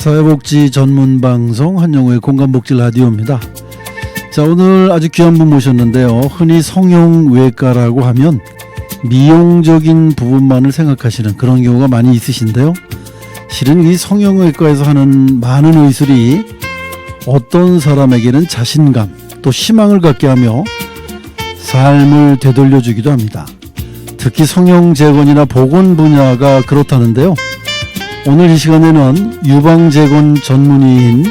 사회복지 전문 방송 한영우의 공감복지 라디오입니다. 자, 오늘 아주 귀한 분 모셨는데요. 흔히 성형외과라고 하면 미용적인 부분만을 생각하시는 그런 경우가 많이 있으신데요. 실은 이 성형외과에서 하는 많은 의술이 어떤 사람에게는 자신감 또 희망을 갖게 하며 삶을 되돌려주기도 합니다. 특히 성형재건이나 보건 분야가 그렇다는데요. 오늘 이 시간에는 유방재건 전문의인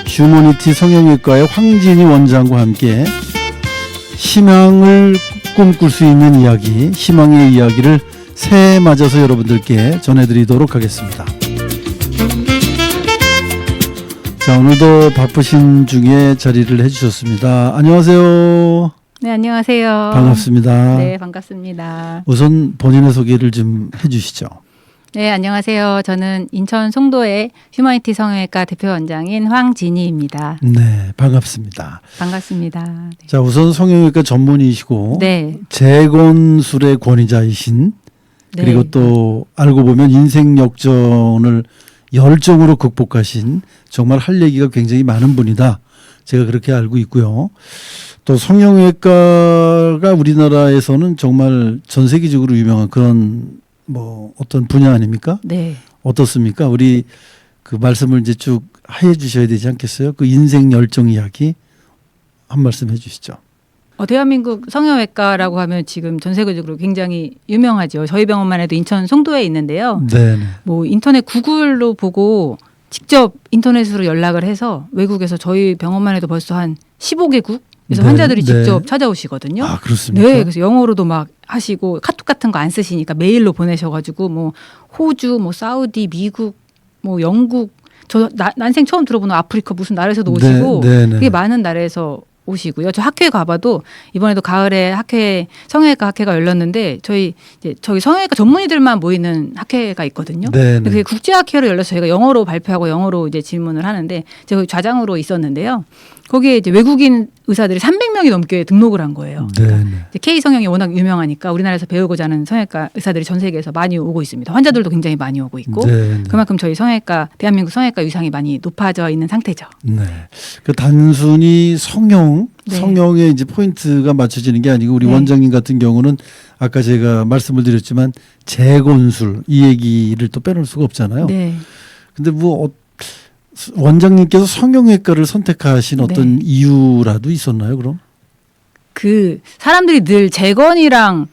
휴머니티 성형외과의 황진희 원장과 함께 희망을 꿈꿀 수 있는 이야기, 희망의 이야기를 새해 맞아서 여러분들께 전해드리도록 하겠습니다. 자, 오늘도 바쁘신 중에 자리를 해주셨습니다. 안녕하세요. 네, 안녕하세요. 반갑습니다. 네, 반갑습니다. 우선 본인의 소개를 좀 해주시죠. 네, 안녕하세요. 저는 인천 송도의 휴머니티 성형외과 대표원장인 황진희입니다. 네, 반갑습니다. 반갑습니다. 네. 자, 우선 성형외과 전문의시고 네. 재건술의 권위자이신 네. 그리고 또 알고 보면 인생 역전을 열정으로 극복하신 정말 할 얘기가 굉장히 많은 분이다. 제가 그렇게 알고 있고요. 또 성형외과가 우리나라에서는 정말 전 세계적으로 유명한 그런 뭐 어떤 분야 아닙니까? 네. 어떻습니까? 우리 그 말씀을 이제 쭉 해 주셔야 되지 않겠어요? 그 인생 열정 이야기 한 말씀 해 주시죠. 대한민국 성형외과라고 하면 지금 전 세계적으로 굉장히 유명하죠. 저희 병원만 해도 인천 송도에 있는데요. 네. 뭐 인터넷 구글로 보고 직접 인터넷으로 연락을 해서 외국에서 저희 병원만 해도 벌써 한 15개국 그래서 네, 환자들이 네. 직접 찾아오시거든요. 아, 그렇습니까? 네, 그래서 영어로도 막 하시고 카톡 같은 거 안 쓰시니까 메일로 보내셔가지고 뭐 호주, 뭐 사우디, 미국, 뭐 영국, 저 난생 처음 들어보는 아프리카 무슨 나라에서도 오시고 네, 네, 네. 되게 많은 나라에서 오시고요. 저 학회 가봐도 이번에도 가을에 학회 성형외과 학회가 열렸는데 저희 성형외과 전문의들만 모이는 학회가 있거든요. 네, 네. 그게 국제학회로 열려서 저희가 영어로 발표하고 영어로 이제 질문을 하는데 제가 거기 좌장으로 있었는데요. 거기에 이제 외국인 의사들이 300명이 넘게 등록을 한 거예요. 네, 그러니까 네. 이제 K 성형이 워낙 유명하니까 우리나라에서 배우고자 하는 성형외과 의사들이 전 세계에서 많이 오고 있습니다. 환자들도 굉장히 많이 오고 있고 네, 네. 그만큼 저희 성형외과 대한민국 성형외과 위상이 많이 높아져 있는 상태죠. 네. 그 단순히 네. 성형에 이제 포인트가 맞춰지는 게 아니고 우리 네. 원장님 같은 경우는 아까 제가 말씀을 드렸지만 재건술 이 얘기를 또 빼놓을 수가 없잖아요. 네. 근데 뭐 원장님께서 성형외과를 선택하신 어떤 네. 이유라도 있었나요, 그럼? 그 사람들이 늘 재건이랑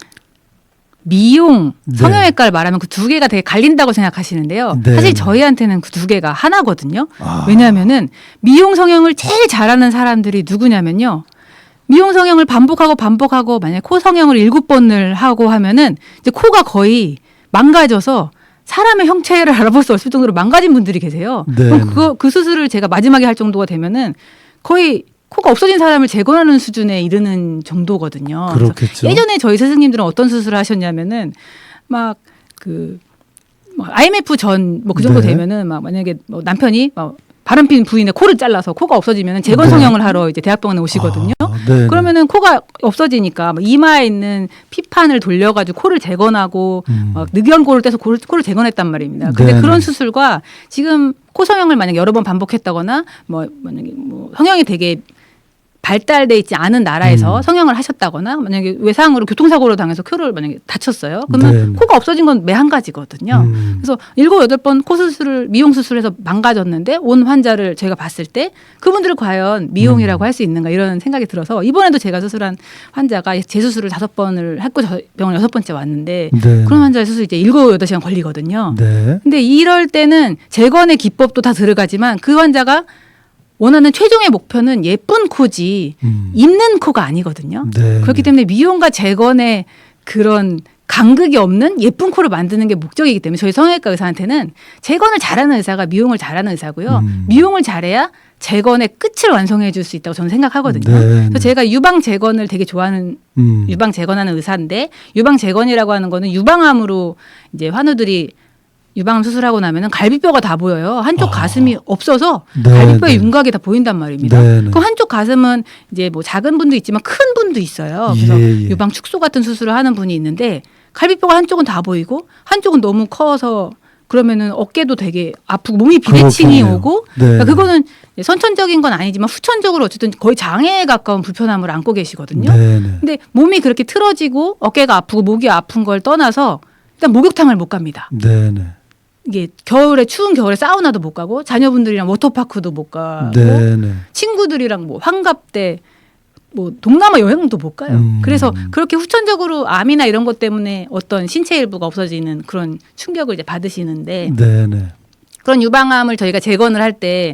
미용, 네. 성형외과를 말하면 그 두 개가 되게 갈린다고 생각하시는데요. 네. 사실 저희한테는 그 두 개가 하나거든요. 아. 왜냐하면은 미용 성형을 제일 잘하는 사람들이 누구냐면요. 미용 성형을 반복하고 만약에 코 성형을 7번을 하고 하면은 이제 코가 거의 망가져서 사람의 형체를 알아볼 수 없을 정도로 망가진 분들이 계세요. 네. 그럼 그 수술을 제가 마지막에 할 정도가 되면은 거의 코가 없어진 사람을 재건하는 수준에 이르는 정도거든요. 그렇겠죠. 예전에 저희 스승님들은 어떤 수술을 하셨냐면은 막 그 IMF 전 뭐 그 정도 네. 되면은 막 만약에 뭐 남편이 막 바람핀 부인의 코를 잘라서 코가 없어지면은 재건 네. 성형을 하러 이제 대학병원에 오시거든요. 아, 네. 그러면은 코가 없어지니까 막 이마에 있는 피판을 돌려가지고 코를 재건하고 막 늑연고를 떼서 코를 재건했단 말입니다. 근데 네네. 그런 수술과 지금 코 성형을 만약 여러 번 반복했다거나 뭐 만약에 뭐 성형이 되게 발달돼 있지 않은 나라에서 성형을 하셨다거나 만약에 외상으로 교통사고로 당해서 코를 만약에 다쳤어요. 그러면 네네. 코가 없어진 건 매 한 가지거든요. 그래서 7, 8번 코 수술을 미용 수술해서 망가졌는데 온 환자를 저희가 봤을 때 그분들을 과연 미용이라고 할 수 있는가 이런 생각이 들어서 이번에도 제가 수술한 환자가 재수술을 5번을 했고 저 병원 6번째 왔는데 네. 그런 환자의 수술 이제 7, 8시간 걸리거든요. 네. 근데 이럴 때는 재건의 기법도 다 들어가지만 그 환자가 원하는 최종의 목표는 예쁜 코지 있는 코가 아니거든요. 네. 그렇기 때문에 미용과 재건의 그런 간극이 없는 예쁜 코를 만드는 게 목적이기 때문에 저희 성형외과 의사한테는 재건을 잘하는 의사가 미용을 잘하는 의사고요. 미용을 잘해야 재건의 끝을 완성해 줄 수 있다고 저는 생각하거든요. 네. 그래서 제가 유방 재건을 되게 좋아하는 유방 재건하는 의사인데 유방 재건이라고 하는 거는 유방암으로 이제 환우들이 유방암 수술하고 나면은 갈비뼈가 다 보여요. 한쪽 가슴이 없어서 네, 갈비뼈의 네. 윤곽이 다 보인단 말입니다. 네, 네. 그 한쪽 가슴은 이제 뭐 작은 분도 있지만 큰 분도 있어요. 그래서 예, 예. 유방 축소 같은 수술을 하는 분이 있는데 갈비뼈가 한쪽은 다 보이고 한쪽은 너무 커서 그러면은 어깨도 되게 아프고 몸이 비대칭이 그렇겠네요. 오고 네. 그러니까 그거는 선천적인 건 아니지만 후천적으로 어쨌든 거의 장애에 가까운 불편함을 안고 계시거든요. 네네. 근데 몸이 그렇게 틀어지고 어깨가 아프고 목이 아픈 걸 떠나서 일단 목욕탕을 못 갑니다. 네네. 이게 겨울에 추운 겨울에 사우나도 못 가고 자녀분들이랑 워터파크도 못 가고 네네. 친구들이랑 뭐 환갑 때 뭐 동남아 여행도 못 가요. 그래서 그렇게 후천적으로 암이나 이런 것 때문에 어떤 신체 일부가 없어지는 그런 충격을 이제 받으시는데 네네. 그런 유방암을 저희가 재건을 할 때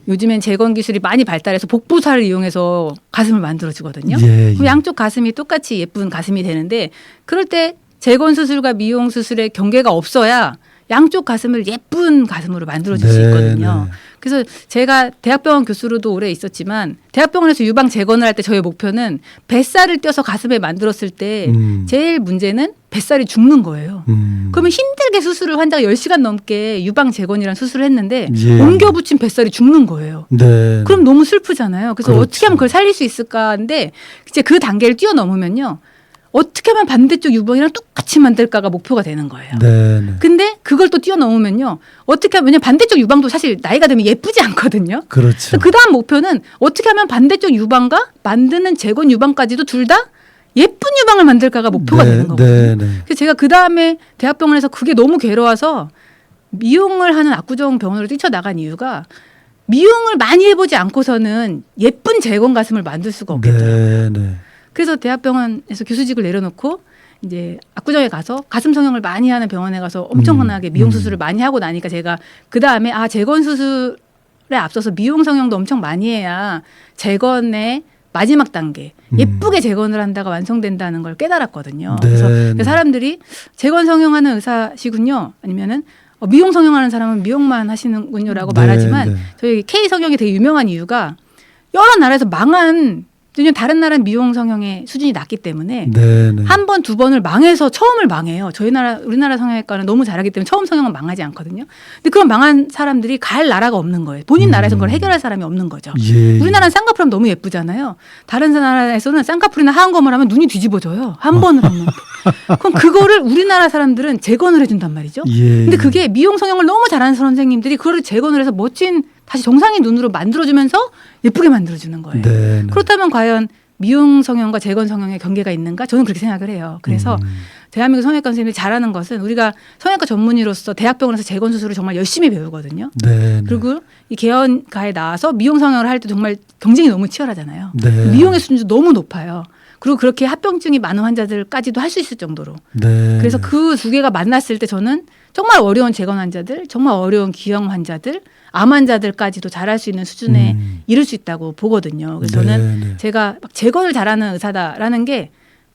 요즘엔 재건 기술이 많이 발달해서 복부살을 이용해서 가슴을 만들어주거든요. 예, 그럼 예. 양쪽 가슴이 똑같이 예쁜 가슴이 되는데 그럴 때 재건 수술과 미용 수술의 경계가 없어야 양쪽 가슴을 예쁜 가슴으로 만들어줄 수 있거든요. 그래서 제가 대학병원 교수로도 오래 있었지만 대학병원에서 유방 재건을 할 때 저의 목표는 뱃살을 떼어서 가슴에 만들었을 때 제일 문제는 뱃살이 죽는 거예요. 그러면 힘들게 수술을 환자가 10시간 넘게 유방 재건이라는 수술을 했는데 예. 옮겨 붙인 뱃살이 죽는 거예요. 네. 그럼 너무 슬프잖아요. 그래서 그렇죠. 어떻게 하면 그걸 살릴 수 있을까 하는데 이제 그 단계를 뛰어넘으면요. 어떻게 하면 반대쪽 유방이랑 똑같이 만들까가 목표가 되는 거예요. 네네. 근데 그걸 또 뛰어넘으면요. 어떻게 하면 왜냐면 반대쪽 유방도 사실 나이가 들면 예쁘지 않거든요. 그렇죠. 그 다음 목표는 어떻게 하면 반대쪽 유방과 만드는 재건 유방까지도 둘 다 예쁜 유방을 만들까가 목표가 되는 거거든요. 네네. 그래서 제가 그 다음에 대학병원에서 그게 너무 괴로워서 미용을 하는 압구정 병원으로 뛰쳐나간 이유가 미용을 많이 해보지 않고서는 예쁜 재건 가슴을 만들 수가 없겠더라고요. 네네. 그래서 대학병원에서 교수직을 내려놓고 이제 압구정에 가서 가슴 성형을 많이 하는 병원에 가서 엄청나게 미용 수술을 많이 하고 나니까 제가 그 다음에 재건 수술에 앞서서 미용 성형도 엄청 많이 해야 재건의 마지막 단계 예쁘게 재건을 한다가 완성된다는 걸 깨달았거든요. 그래서 사람들이 재건 성형하는 의사시군요. 아니면은 미용 성형하는 사람은 미용만 하시는군요라고 말하지만 저희 K 성형이 되게 유명한 이유가 여러 나라에서 망한 왜냐면 다른 나라는 미용 성형의 수준이 낮기 때문에 한 번, 두 번을 망해서 처음을 망해요. 우리나라 성형외과는 너무 잘하기 때문에 처음 성형은 망하지 않거든요. 근데 그런 망한 사람들이 갈 나라가 없는 거예요. 본인 나라에서는 그걸 해결할 사람이 없는 거죠. 예. 우리나라는 쌍꺼풀 하면 너무 예쁘잖아요. 다른 나라에서는 쌍꺼풀이나 하얀검을 하면 눈이 뒤집어져요. 한 번을 하면. 그럼 그거를 우리나라 사람들은 재건을 해준단 말이죠. 예. 근데 그게 미용 성형을 너무 잘하는 선생님들이 그거를 재건을 해서 멋진 다시 정상인 눈으로 만들어주면서 예쁘게 만들어주는 거예요. 네네. 그렇다면 과연 미용 성형과 재건 성형의 경계가 있는가? 저는 그렇게 생각을 해요. 그래서 대한민국 성형외과 선생님이 잘하는 것은 우리가 성형외과 전문의로서 대학병원에서 재건 수술을 정말 열심히 배우거든요. 네네. 그리고 이 개원가에 나와서 미용 성형을 할 때 정말 경쟁이 너무 치열하잖아요. 네. 미용의 수준도 너무 높아요. 그리고 그렇게 합병증이 많은 환자들까지도 할 수 있을 정도로. 네. 그래서 그 두 개가 만났을 때 저는 정말 어려운 재건 환자들, 정말 어려운 기형 환자들, 암 환자들까지도 잘할 수 있는 수준에 이를 수 있다고 보거든요. 그래서 저는 제가 막 재건을 잘하는 의사다라는 게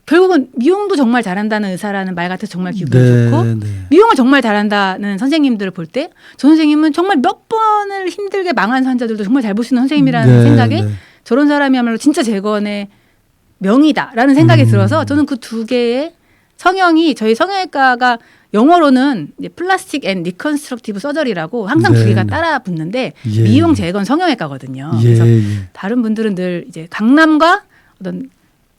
결국은 미용도 정말 잘한다는 의사라는 말 같아서 정말 기분이 좋고 미용을 정말 잘한다는 선생님들을 볼 때 저 선생님은 정말 몇 번을 힘들게 망한 환자들도 정말 잘 보시는 선생님이라는 생각에 저런 사람이야말로 진짜 재건의 명이다라는 생각이 들어서 저는 그 두 개의 성형이 저희 성형외과가 영어로는 이제 플라스틱 앤 리컨스트럭티브 서저리라고 항상 두 개가 따라 붙는데 미용 재건 성형외과거든요. 그래서 다른 분들은 늘 이제 강남과 어떤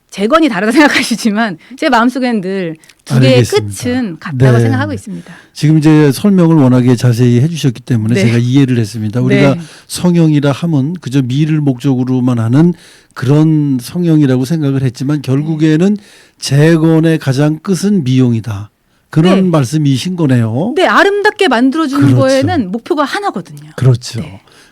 재건이 다르다 생각하시지만 제 마음속에는 늘 두 개의 끝은 같다고 생각하고 있습니다. 지금 이제 설명을 워낙에 자세히 해주셨기 때문에 제가 이해를 했습니다. 우리가 성형이라 하면 그저 미를 목적으로만 하는 그런 성형이라고 생각을 했지만 결국에는 재건의 가장 끝은 미용이다. 그런 말씀이신 거네요. 네, 아름답게 만들어주는 거에는 목표가 하나거든요. 그렇죠.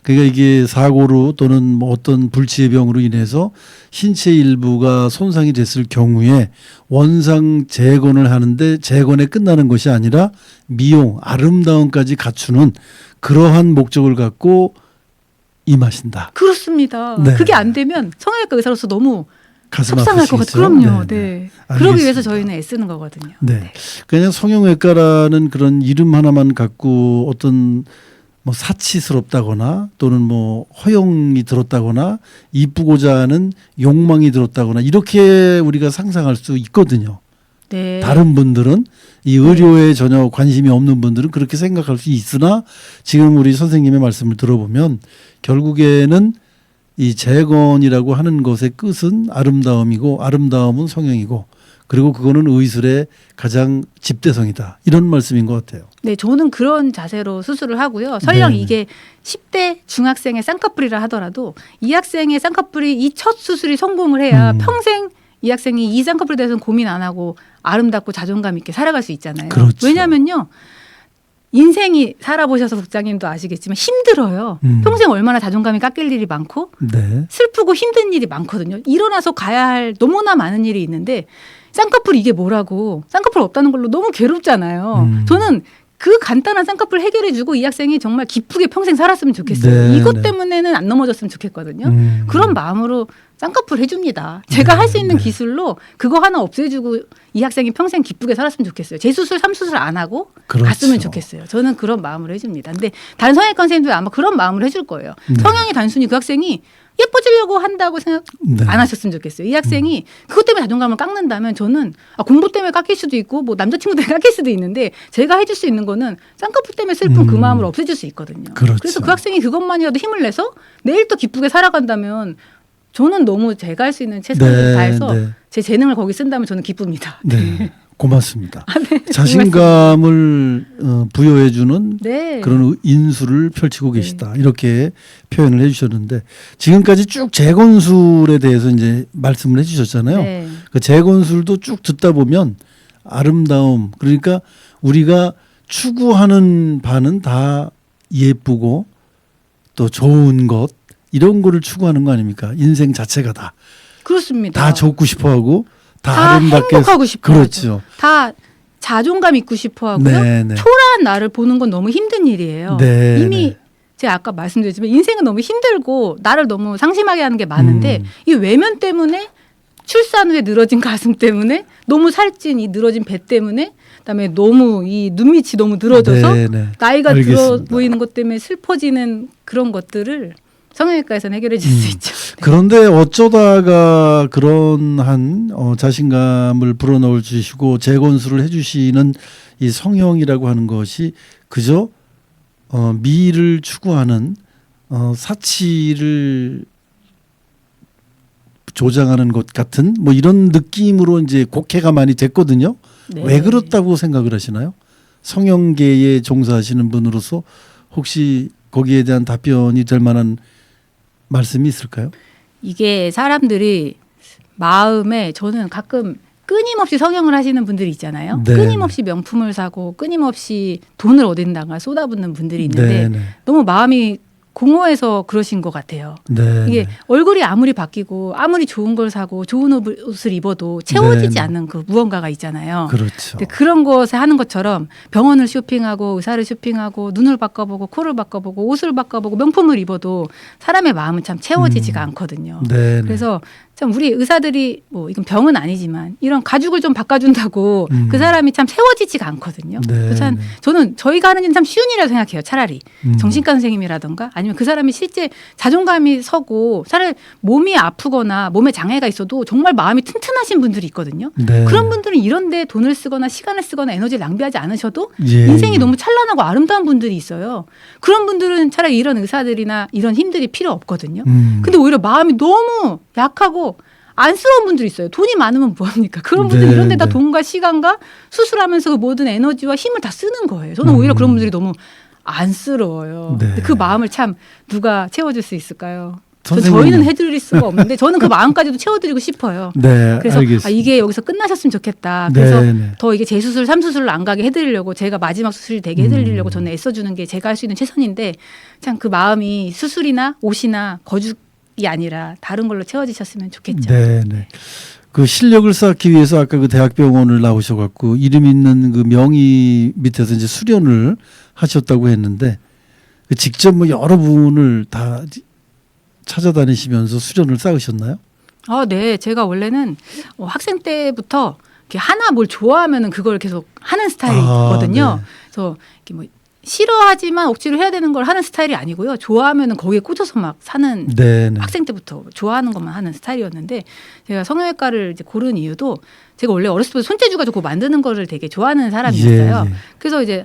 그러니까 이게 사고로 또는 뭐 어떤 불치의 병으로 인해서 신체 일부가 손상이 됐을 경우에 원상 재건을 하는데 재건에 끝나는 것이 아니라 미용, 아름다움까지 갖추는 그러한 목적을 갖고 임하신다. 그렇습니다. 그게 안 되면 성형외과 의사로서 너무 가슴 속상할 것 같아요. 그럼요. 네. 그러기 위해서 알겠습니다. 저희는 애쓰는 거거든요. 네. 그냥 성형외과라는 그런 이름 하나만 갖고 어떤 뭐 사치스럽다거나 또는 뭐 허용이 들었다거나 이쁘고자 하는 욕망이 들었다거나 이렇게 우리가 상상할 수 있거든요. 네. 다른 분들은 이 의료에 전혀 관심이 없는 분들은 그렇게 생각할 수 있으나 지금 우리 선생님의 말씀을 들어보면 결국에는 이 재건이라고 하는 것의 끝은 아름다움이고 아름다움은 성형이고 그리고 그거는 의술의 가장 집대성이다. 이런 말씀인 것 같아요. 네, 저는 그런 자세로 수술을 하고요. 설령 네. 이게 10대 중학생의 쌍꺼풀이라 하더라도 이 학생의 쌍꺼풀이 이 첫 수술이 성공을 해야 평생 이 학생이 이 쌍꺼풀에 대해서는 고민 안 하고 아름답고 자존감 있게 살아갈 수 있잖아요. 그렇죠. 왜냐면요. 인생이 살아보셔서 국장님도 아시겠지만 힘들어요. 평생 얼마나 자존감이 깎일 일이 많고 네. 슬프고 힘든 일이 많거든요. 일어나서 가야 할 너무나 많은 일이 있는데 쌍꺼풀 이게 뭐라고 쌍꺼풀 없다는 걸로 너무 괴롭잖아요. 저는 그 간단한 쌍꺼풀 해결해주고 이 학생이 정말 기쁘게 평생 살았으면 좋겠어요. 네, 이것 네. 때문에는 안 넘어졌으면 좋겠거든요. 그런 마음으로 쌍꺼풀 해줍니다. 제가 네, 할 수 있는 네. 기술로 그거 하나 없애주고 이 학생이 평생 기쁘게 살았으면 좋겠어요. 재수술, 3수술 안 하고 그렇죠. 갔으면 좋겠어요. 저는 그런 마음으로 해줍니다. 근데 다른 성형외과 선생님도 아마 그런 마음으로 해줄 거예요. 네. 성형이 단순히 그 학생이 예뻐지려고 한다고 생각 네. 안 하셨으면 좋겠어요. 이 학생이 그것 때문에 자존감을 깎는다면 저는 공부 때문에 깎일 수도 있고 뭐 남자친구 때문에 깎일 수도 있는데 제가 해줄 수 있는 거는 쌍꺼풀 때문에 슬픈 그 마음을 없애줄 수 있거든요. 그렇죠. 그래서 그 학생이 그것만이라도 힘을 내서 내일 또 기쁘게 살아간다면 저는 너무 제가 할 수 있는 최선을 네, 다해서 네. 제 재능을 거기 쓴다면 저는 기쁩니다. 네. 고맙습니다. 네, 자신감을 부여해주는 네. 그런 인술을 펼치고 네. 계시다. 이렇게 표현을 해주셨는데 지금까지 쭉 재건술에 대해서 이제 말씀을 해주셨잖아요. 네. 그 재건술도 쭉 듣다 보면 아름다움, 그러니까 우리가 추구하는 바는 다 예쁘고 또 좋은 것 이런 거를 추구하는 거 아닙니까? 인생 자체가 다 그렇습니다. 좋고 싶어하고 다 다 아름답게 행복하고 싶어 그렇죠. 다 자존감 있고 싶어 하고요. 네, 네. 초라한 나를 보는 건 너무 힘든 일이에요. 네, 이미 네. 제가 아까 말씀드렸지만 인생은 너무 힘들고 나를 너무 상심하게 하는 게 많은데 이 외면 때문에 출산 후에 늘어진 가슴 때문에 너무 살찐 이 늘어진 배 때문에 그다음에 너무 이 눈밑이 너무 늘어져서 네, 네. 나이가 들어 알겠습니다. 보이는 것 때문에 슬퍼지는 그런 것들을 성형외과에서는 해결해 줄 수 있죠. 네. 그런데 어쩌다가 그런 한 자신감을 불어넣을 주시고 재건술을 해주시는 이 성형이라고 하는 것이 그저 미를 추구하는 사치를 조장하는 것 같은 뭐 이런 느낌으로 이제 곡해가 많이 됐거든요. 네. 왜 그렇다고 생각을 하시나요? 성형계에 종사하시는 분으로서 혹시 거기에 대한 답변이 될 만한 말씀이 있을까요? 이게 사람들이 마음에 저는 가끔 끊임없이 성형을 하시는 분들이 있잖아요. 네. 끊임없이 명품을 사고 끊임없이 돈을 어딘가가 쏟아붓는 분들이 있는데 네, 네. 너무 마음이 공허해서 그러신 것 같아요. 네, 이게 네. 얼굴이 아무리 바뀌고 아무리 좋은 걸 사고 좋은 옷을 입어도 채워지지 네. 않는 그 무언가가 있잖아요. 그렇죠. 근데 그런 것에 하는 것처럼 병원을 쇼핑하고 의사를 쇼핑하고 눈을 바꿔보고 코를 바꿔보고 옷을 바꿔보고 명품을 입어도 사람의 마음은 참 채워지지가 않거든요. 네, 네. 그래서 참 우리 의사들이 뭐 이건 병은 아니지만 이런 가죽을 좀 바꿔준다고 그 사람이 참 채워지지가 않거든요. 네, 그래서 참 네. 저는 저희가 하는 일은 참 쉬운 일이라고 생각해요. 차라리 정신과 선생님이라든가 아니면 그 사람이 실제 자존감이 서고 차라리 몸이 아프거나 몸에 장애가 있어도 정말 마음이 튼튼하신 분들이 있거든요. 네. 그런 분들은 이런 데 돈을 쓰거나 시간을 쓰거나 에너지를 낭비하지 않으셔도 예, 인생이 예. 너무 찬란하고 아름다운 분들이 있어요. 그런 분들은 차라리 이런 의사들이나 이런 힘들이 필요 없거든요. 근데 오히려 마음이 너무 약하고 안쓰러운 분들이 있어요. 돈이 많으면 뭐합니까? 그런 분들은 네, 이런 데다 네. 돈과 시간과 수술하면서 그 모든 에너지와 힘을 다 쓰는 거예요. 저는 오히려 그런 분들이 너무 안쓰러워요. 네. 근데 그 마음을 참 누가 채워줄 수 있을까요? 선생님은- 저희는 해드릴 수가 없는데 저는 그 마음까지도 채워드리고 싶어요. 네, 그래서 알겠습니다. 이게 여기서 끝나셨으면 좋겠다. 그래서 네, 네. 더 이게 재수술, 3수술을 안 가게 해드리려고 제가 마지막 수술이 되게 해드리려고 저는 애써주는 게 제가 할 수 있는 최선인데 참 그 마음이 수술이나 옷이나 거죽이 아니라 다른 걸로 채워지셨으면 좋겠죠. 네, 네. 그 실력을 쌓기 위해서 아까 그 대학병원을 나오셔갖고 이름 있는 그 명의 밑에서 이제 수련을 하셨다고 했는데 그 직접 뭐 여러 분을 다 찾아다니시면서 수련을 쌓으셨나요? 네. 제가 원래는 학생 때부터 이렇게 하나 뭘 좋아하면은 그걸 계속 하는 스타일이거든요. 네. 그래서 이렇게 뭐 싫어하지만 억지로 해야 되는 걸 하는 스타일이 아니고요. 좋아하면은 거기에 꽂혀서 막 사는 네, 네. 학생 때부터 좋아하는 것만 하는 스타일이었는데 제가 성형외과를 이제 고른 이유도 제가 원래 어렸을 때 손재주가 좋고 만드는 거를 되게 좋아하는 사람이었어요. 예, 예. 그래서 이제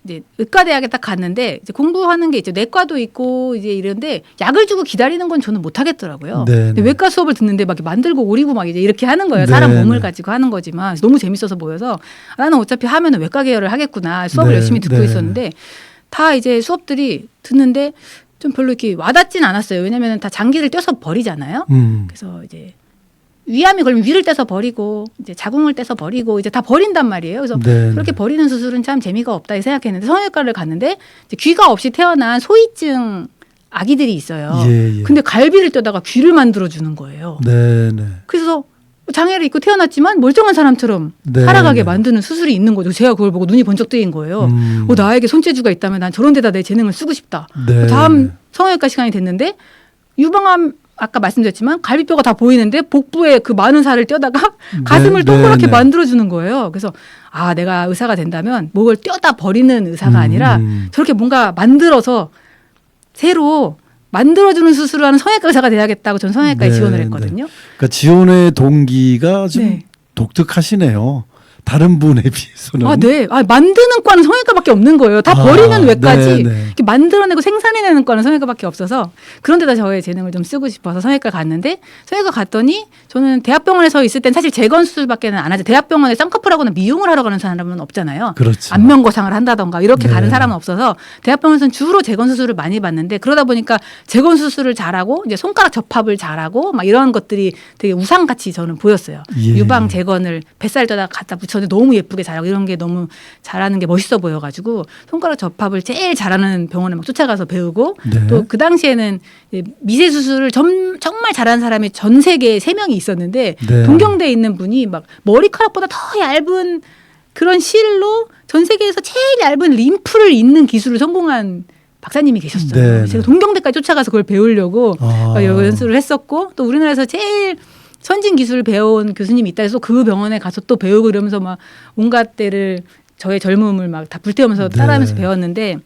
이제 의과대학에 딱 갔는데 이제 공부하는 게 있죠. 내과도 있고 이제 이런데 약을 주고 기다리는 건 저는 못 하겠더라고요. 근데 외과 수업을 듣는데 막 이렇게 만들고 오리고 막 이제 이렇게 하는 거예요. 사람 몸을 가지고 하는 거지만 너무 재밌어서 보여서 나는 어차피 하면은 외과 계열을 하겠구나. 수업을 열심히 듣고 있었는데 다 이제 수업들이 듣는데 좀 별로 이렇게 와닿진 않았어요. 왜냐면은 다 장기를 떼서 버리잖아요. 그래서 이제 위암이 걸리면 위를 떼서 버리고 이제 자궁을 떼서 버리고 이제 다 버린단 말이에요. 그래서 그렇게 버리는 수술은 참 재미가 없다 생각했는데 성형외과를 갔는데 이제 귀가 없이 태어난 소위증 아기들이 있어요. 근데 갈비를 떼다가 귀를 만들어 주는 거예요. 그래서 장애를 입고 태어났지만 멀쩡한 사람처럼 살아가게 만드는 수술이 있는 거죠. 제가 그걸 보고 눈이 번쩍 뜨인 거예요. 나에게 손재주가 있다면 난 저런 데다 내 재능을 쓰고 싶다. 다음 성형외과 시간이 됐는데 유방암 아까 말씀드렸지만 갈비뼈가 다 보이는데 복부에 그 많은 살을 떼다가 가슴을 동그랗게 만들어주는 거예요. 그래서 아 내가 의사가 된다면 목을 떼다 버리는 의사가 아니라 저렇게 뭔가 만들어서 새로 만들어주는 수술을 하는 성형외과 의사가 돼야겠다고 전 성형외과에 지원을 했거든요. 그러니까 지원의 동기가 좀 독특하시네요. 다른 분에 비해서는. 만드는 과는 성형외과밖에 없는 거예요. 다 버리는 외과지. 이렇게 만들어내고 생산해내는 과는 성형외과밖에 없어서 그런 데다 저의 재능을 좀 쓰고 싶어서 성형외과 갔는데 성형외과 갔더니 저는 대학병원에서 있을 땐 사실 재건 수술밖에는 안 하죠. 대학병원에 쌍꺼풀하거나 미용을 하러 가는 사람은 없잖아요. 그렇죠. 안면거상을 한다던가 이렇게 가는 사람은 없어서 대학병원에서는 주로 재건 수술을 많이 받는데 그러다 보니까 재건 수술을 잘하고 이제 손가락 접합을 잘하고 막 이런 것들이 되게 우상같이 저는 보였어요. 유방 재건을 뱃살 떠다 갖다 붙여 너무 예쁘게 잘하고 이런 게 너무 잘하는 게 멋있어 보여가지고 손가락 접합을 제일 잘하는 병원에 막 쫓아가서 배우고 또 그 당시에는 미세 수술을 정말 잘하는 사람이 전 세계에 3명이 있었는데 동경대에 있는 분이 막 머리카락보다 더 얇은 그런 실로 전 세계에서 제일 얇은 림프를 잇는 기술을 성공한 박사님이 계셨어요. 제가 동경대까지 쫓아가서 그걸 배우려고 연수를 했었고 또 우리나라에서 제일 선진 기술을 배운 교수님이 있다 해서 그 병원에 가서 또 배우고 이러면서 막 온갖 때를 저의 젊음을 막 다 불태우면서 따라하면서 배웠는데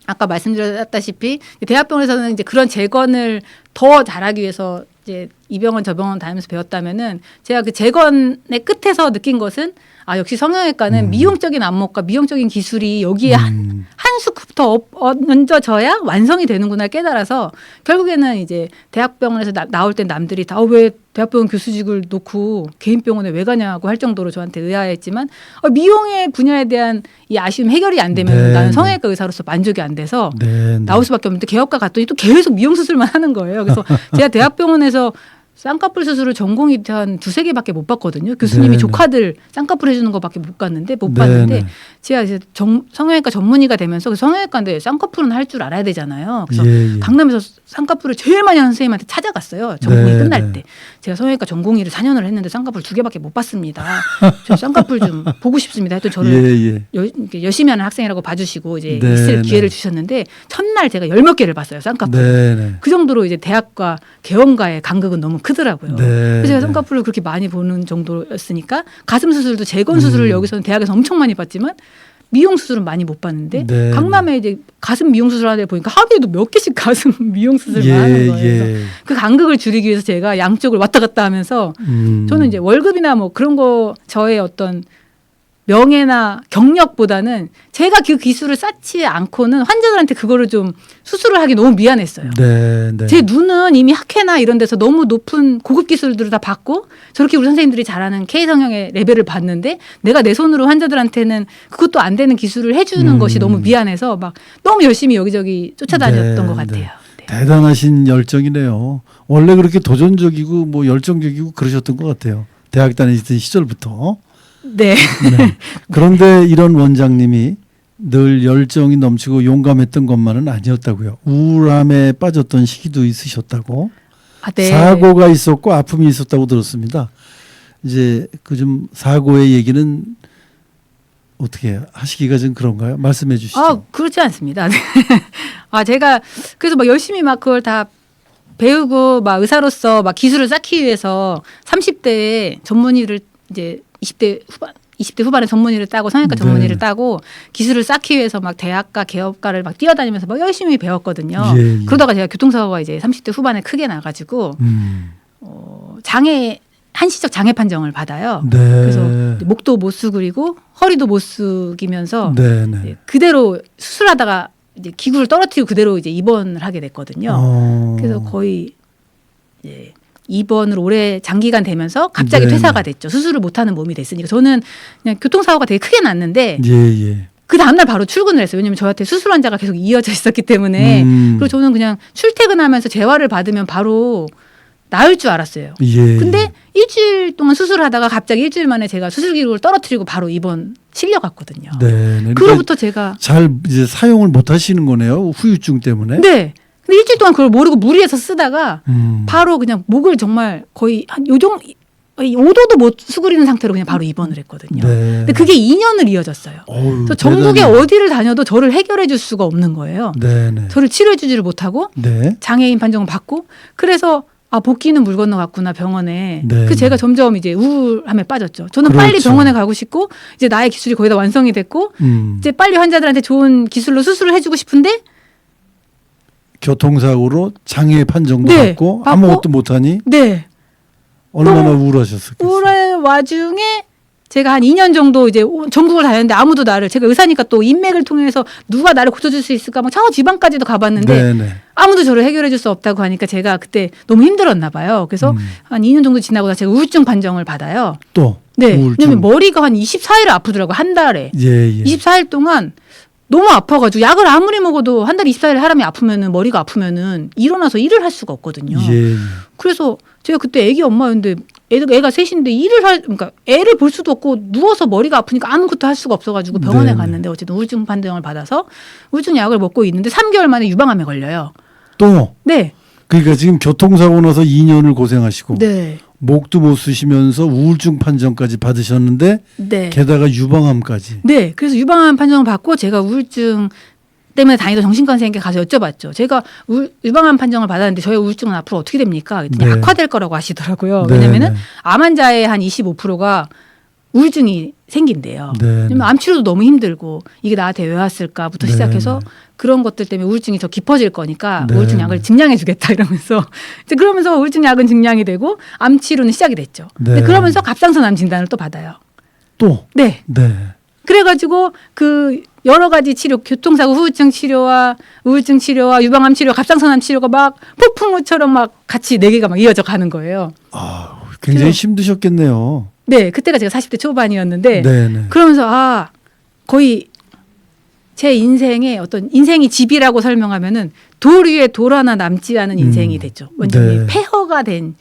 아까 말씀드렸다시피 대학병원에서는 이제 그런 재건을 더 잘하기 위해서 이제 이 병원 저 병원 다니면서 배웠다면은 제가 그 재건의 끝에서 느낀 것은 아 역시 성형외과는 미용적인 안목과 미용적인 기술이 여기에 한 스쿱 더 얹어져야 완성이 되는구나 깨달아서 결국에는 이제 대학병원에서 나올 땐 남들이 다 왜 대학병원 교수직을 놓고 개인 병원에 왜 가냐고 할 정도로 저한테 의아했지만 미용의 분야에 대한 이 아쉬움 해결이 안 되면 나는 성형외과 의사로서 만족이 안 돼서 나올 수밖에 없는데 개업과 갔더니 또 계속 미용 수술만 하는 거예요. 그래서 제가 대학병원에서 쌍꺼풀 수술을 전공이 한 2-3개밖에 못 봤거든요. 교수님이 조카들 쌍꺼풀 해주는 것밖에 못 봤는데 제가 이제 성형외과 전문의가 되면서 그 성형외과인데 쌍꺼풀은 할 줄 알아야 되잖아요. 그래서 강남에서 쌍꺼풀을 제일 많이 하는 선생님한테 찾아갔어요. 전공이 끝날 때. 제가 성형외과 전공의를 4년을 했는데 쌍꺼풀 2개밖에 못 봤습니다. 저 쌍꺼풀 좀 보고 싶습니다. 했더니 저를 열심히 하는 학생이라고 봐주시고 이제 있을 기회를 주셨는데 첫날 제가 10몇 개를 봤어요. 쌍꺼풀. 그 정도로 이제 대학과 개원과의 간극은 너무 크더라고요. 그래서 제가 쌍꺼풀을 그렇게 많이 보는 정도였으니까 가슴 수술도 재건 수술을 여기서는 대학에서 엄청 많이 봤지만 미용 수술은 많이 못 봤는데 강남에 이제 가슴 미용 수술하는 데 보니까 하루에도 몇 개씩 가슴 미용 수술만 하는 거예요. 그래서 그 간극을 줄이기 위해서 제가 양쪽을 왔다 갔다 하면서 저는 이제 월급이나 뭐 그런 거 저의 어떤 명예나 경력보다는 제가 그 기술을 쌓지 않고는 환자들한테 그거를 좀 수술을 하기 너무 미안했어요. 제 눈은 이미 학회나 이런 데서 너무 높은 고급 기술들을 다 받고 저렇게 우리 선생님들이 잘하는 K성형의 레벨을 받는데 내가 내 손으로 환자들한테는 그것도 안 되는 기술을 해주는 것이 너무 미안해서 막 너무 열심히 여기저기 쫓아다녔던 것 같아요. 대단하신 열정이네요. 원래 그렇게 도전적이고 뭐 열정적이고 그러셨던 것 같아요. 대학 다니던 시절부터. 그런데 이런 원장님이 늘 열정이 넘치고 용감했던 것만은 아니었다고요. 우울함에 빠졌던 시기도 있으셨다고. 사고가 있었고 아픔이 있었다고 들었습니다. 이제 그 좀 사고의 얘기는 어떻게 하시기가 좀 그런가요? 말씀해 주시죠. 그렇지 않습니다. 제가 그래서 막 열심히 막 그걸 다 배우고 막 의사로서 막 기술을 쌓기 위해서 30대에 전문의를 이제 20대 후반에 전문의를 따고 성형외과 전문의를 따고 기술을 쌓기 위해서 막 대학가 개업가를 막 뛰어다니면서 막 열심히 배웠거든요. 그러다가 제가 교통사고가 이제 30대 후반에 크게 나가지고 장애 한시적 장애 판정을 받아요. 네. 그래서 목도 못 수그리고 허리도 못 숙이면서 네, 네. 이제 그대로 수술하다가 이제 기구를 떨어뜨리고 그대로 이제 입원을 하게 됐거든요. 그래서 거의 이제 입원을 오래 장기간 되면서 갑자기 네, 퇴사가 됐죠. 수술을 못하는 몸이 됐으니까. 저는 그냥 교통사고가 되게 크게 났는데 예, 예. 그 다음날 바로 출근을 했어요. 왜냐하면 저한테 수술 환자가 계속 이어져 있었기 때문에. 그리고 저는 그냥 출퇴근하면서 재활을 받으면 바로 나을 줄 알았어요. 예. 근데 일주일 동안 수술을 하다가 갑자기 일주일 만에 제가 수술 기록을 떨어뜨리고 바로 입원 실려갔거든요. 네. 그러니까 그로부터 제가 잘 이제 사용을 못 하시는 거네요. 후유증 때문에. 네. 근데 일주일 동안 그걸 모르고 무리해서 쓰다가 바로 그냥 목을 정말 거의 한 요정 5도도 못 수그리는 상태로 그냥 바로 입원을 했거든요. 네. 근데 그게 2년을 이어졌어요. 어우, 그래서 전국에 대단히. 어디를 다녀도 저를 해결해 줄 수가 없는 거예요. 네, 네. 저를 치료해 주지를 못하고 네. 장애인 판정을 받고 그래서 복기는 물 건너갔구나 병원에. 네. 그 제가 점점 이제 우울함에 빠졌죠. 저는 그렇죠. 빨리 병원에 가고 싶고 이제 나의 기술이 거의 다 완성이 됐고 이제 빨리 환자들한테 좋은 기술로 수술을 해주고 싶은데 교통사고로 장애 판정도 네, 받고 받고. 아무것도 못하니 네. 얼마나 우울하셨을까요? 우울한 와중에 제가 한 2년 정도 이제 전국을 다녔는데 아무도 나를 제가 의사니까 또 인맥을 통해서 누가 나를 고쳐줄 수 있을까 막 저 지방까지도 가봤는데 네, 네. 아무도 저를 해결해 줄 수 없다고 하니까 제가 그때 너무 힘들었나 봐요. 그래서 한 2년 정도 지나고 나서 제가 우울증 판정을 받아요. 또 네. 우울증. 왜냐면 머리가 한 24일을 아프더라고요. 한 달에. 예, 예. 24일 동안 너무 아파가지고 약을 아무리 먹어도 한 달에 24일 사람이 아프면은 머리가 아프면은 일어나서 일을 할 수가 없거든요. 예, 예. 그래서 제가 그때 애기 엄마였는데 애가 셋인데 그러니까 애를 볼 수도 없고 누워서 머리가 아프니까 아무것도 할 수가 없어가지고 병원에 네네. 갔는데 어쨌든 우울증 판정을 받아서 우울증 약을 먹고 있는데 3개월 만에 유방암에 걸려요. 또 네. 그러니까 지금 교통사고 나서 2년을 고생하시고 네. 목도 못 쓰시면서 우울증 판정까지 받으셨는데 네. 게다가 유방암까지. 네. 그래서 유방암 판정을 받고 제가 우울증 때문에 다니던 정신과 선생님께 가서 여쭤봤죠. 제가 유방암 판정을 받았는데 저의 우울증은 앞으로 어떻게 됩니까? 그랬더니 네. 악화될 거라고 하시더라고요. 네, 왜냐면은 네. 암 환자의 한 25%가 우울증이 생긴대요. 네, 왜냐면 네. 암 치료도 너무 힘들고 이게 나한테 왜 왔을까부터 네, 시작해서 그런 것들 때문에 우울증이 더 깊어질 거니까 네. 우울증 약을 증량해 주겠다 이러면서 이제 그러면서 우울증 약은 증량이 되고 암 치료는 시작이 됐죠. 근데 네. 그러면서 갑상선 암 진단을 또 받아요. 또. 네. 네. 그래가지고 그 여러 가지 치료, 교통사고 후유증 치료와 우울증 치료와 유방암 치료, 갑상선암 치료가 막 폭풍우처럼 막 같이 4개가 막 이어져 가는 거예요. 아, 굉장히 힘드셨겠네요. 네, 그때가 제가 40대 초반이었는데 네, 네. 그러면서 거의 제 인생의 어떤 인생이 집이라고 설명하면은 돌 위에 돌 하나 남지 않은 인생이 됐죠. 완전히 네. 폐허가 된.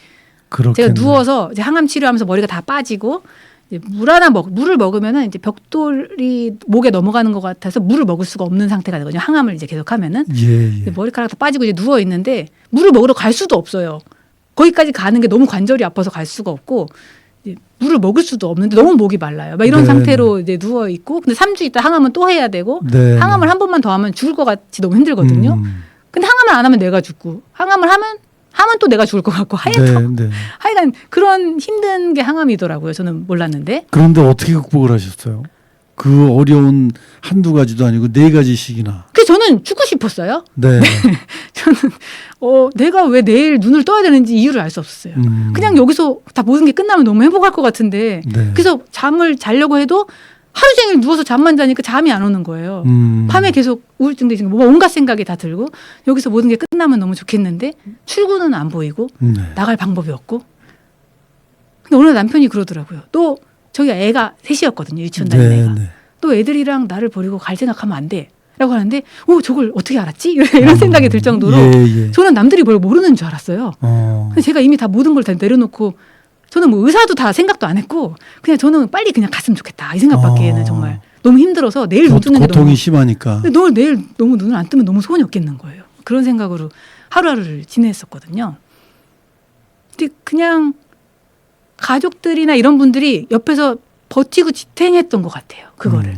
그렇겠네. 제가 누워서 이제 항암 치료하면서 머리가 다 빠지고 이제 물을 먹으면은 이제 벽돌이 목에 넘어가는 것 같아서 물을 먹을 수가 없는 상태가 되거든요. 항암을 이제 계속하면은 예, 예. 머리카락 다 빠지고 이제 누워 있는데 물을 먹으러 갈 수도 없어요. 거기까지 가는 게 너무 관절이 아파서 갈 수가 없고 이제 물을 먹을 수도 없는데 너무 목이 말라요. 막 이런 네, 상태로 이제 누워 있고 근데 3주 있다 항암은 또 해야 되고 네, 항암을 한 번만 더 하면 죽을 것 같이 너무 힘들거든요. 근데 항암을 안 하면 내가 죽고 항암을 하면 또 내가 죽을 것 같고 하여간 네, 네. 하여간 그런 힘든 게 항암이더라고요. 저는 몰랐는데. 그런데 어떻게 극복을 하셨어요? 그 어려운 한두 가지도 아니고 4가지씩이나. 그래서 저는 죽고 싶었어요. 네. 저는 내가 왜 내일 눈을 떠야 되는지 이유를 알 수 없었어요. 그냥 여기서 다 모든 게 끝나면 너무 행복할 것 같은데 네. 그래서 잠을 자려고 해도 하루 종일 누워서 잠만 자니까 잠이 안 오는 거예요. 밤에 계속 우울증 되시는 뭐 온갖 생각이 다 들고 여기서 모든 게 끝나면 너무 좋겠는데 출근은 안 보이고 네. 나갈 방법이 없고 근데 오늘 남편이 그러더라고요. 또 저기 애가 셋이었거든요. 유치원 다니는 애가. 네. 또 애들이랑 나를 버리고 갈 생각하면 안 돼. 라고 하는데 저걸 어떻게 알았지? 이런 생각이 들 정도로 예. 저는 남들이 뭘 모르는 줄 알았어요. 근데 제가 이미 다 모든 걸 다 내려놓고 저는 뭐 의사도 다 생각도 안 했고 그냥 저는 빨리 그냥 갔으면 좋겠다. 이 생각밖에는 정말 너무 힘들어서 내일 눈 뜨는 게 고통이 너무 심하니까. 근데 내일 너무 눈을 안 뜨면 너무 소원이 없겠는 거예요. 그런 생각으로 하루하루를 지냈었거든요. 근데 그냥 가족들이나 이런 분들이 옆에서 버티고 지탱했던 것 같아요. 그거를.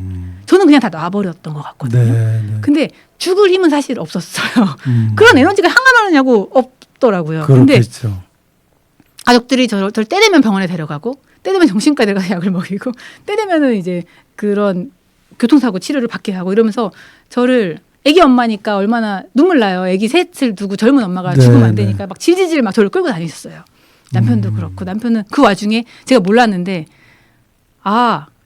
저는 그냥 다 놔버렸던 것 같거든요. 네. 근데 죽을 힘은 사실 없었어요. 그런 에너지가 항암하느냐고 없더라고요. 근데 그렇겠죠. 가족들이 저를 때되면 병원에 데려가고 때되면 정신과 데려가서 약을 먹이고 때되면은 이제 그런 교통사고 치료를 받게 하고 이러면서 저를 애기 엄마니까 얼마나 눈물 나요. 애기 셋을 두고 젊은 엄마가 네, 죽으면 안 네. 되니까 막 질질질 막 저를 끌고 다니셨어요. 남편도 그렇고 남편은 그 와중에 제가 몰랐는데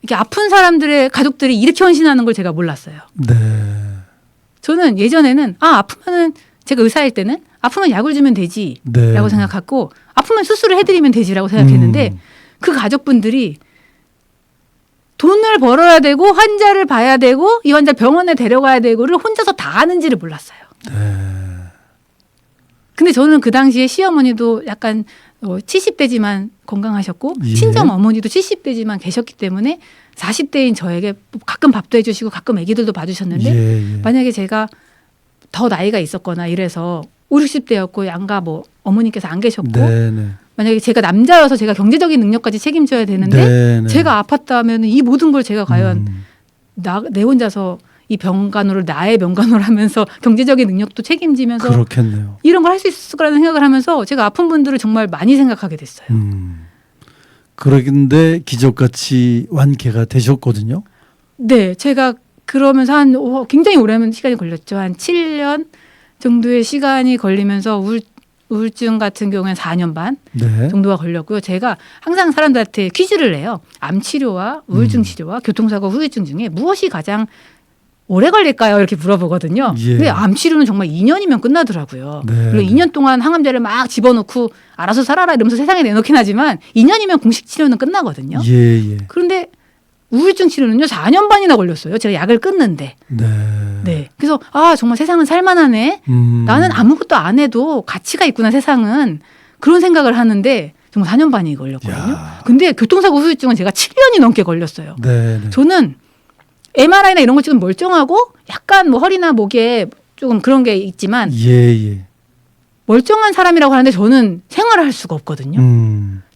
이렇게 아픈 사람들의 가족들이 이렇게 헌신하는 걸 제가 몰랐어요. 네. 저는 예전에는 아프면은 제가 의사일 때는 아프면 약을 주면 되지라고 네. 생각하고 아프면 수술을 해드리면 되지라고 생각했는데 그 가족분들이 돈을 벌어야 되고 환자를 봐야 되고 이 환자 병원에 데려가야 되고를 혼자서 다 하는지를 몰랐어요. 네. 근데 저는 그 당시에 시어머니도 약간 70대지만 건강하셨고 예. 친정 어머니도 70대지만 계셨기 때문에 40대인 저에게 가끔 밥도 해주시고 가끔 아기들도 봐주셨는데 예. 만약에 제가 더 나이가 있었거나 이래서 5, 60대였고 양가 뭐 어머니께서 안 계셨고 네네. 만약에 제가 남자여서 제가 경제적인 능력까지 책임져야 되는데 네네. 제가 아팠다면 이 모든 걸 제가 과연 내 혼자서 이 병간호를 나의 병간호를 하면서 경제적인 능력도 책임지면서 그렇겠네요. 이런 걸 할 수 있을 거라는 생각을 하면서 제가 아픈 분들을 정말 많이 생각하게 됐어요. 그런데 기적같이 완쾌가 되셨거든요. 네, 제가 그러면서 굉장히 오랜 시간이 걸렸죠. 한 7년 정도의 시간이 걸리면서 우울증 같은 경우에는 4년 반 네. 정도가 걸렸고요. 제가 항상 사람들한테 퀴즈를 내요. 암 치료와 우울증 치료와 교통사고 후유증 중에 무엇이 가장 오래 걸릴까요? 이렇게 물어보거든요. 예. 근데 암 치료는 정말 2년이면 끝나더라고요. 네. 물론 2년 동안 항암제를 막 집어넣고 알아서 살아라 이러면서 세상에 내놓긴 하지만 2년이면 공식 치료는 끝나거든요. 예. 그런데 우울증 치료는요 4년 반이나 걸렸어요. 제가 약을 끊는데. 네. 네. 그래서 정말 세상은 살만하네. 나는 아무것도 안 해도 가치가 있구나 세상은. 그런 생각을 하는데 정말 4년 반이 걸렸거든요. 야. 근데 교통사고 후유증은 제가 7년이 넘게 걸렸어요. 네. 저는 MRI나 이런 거 찍으면 멀쩡하고 약간 뭐 허리나 목에 조금 그런 게 있지만 예. 멀쩡한 사람이라고 하는데 저는 생활을 할 수가 없거든요.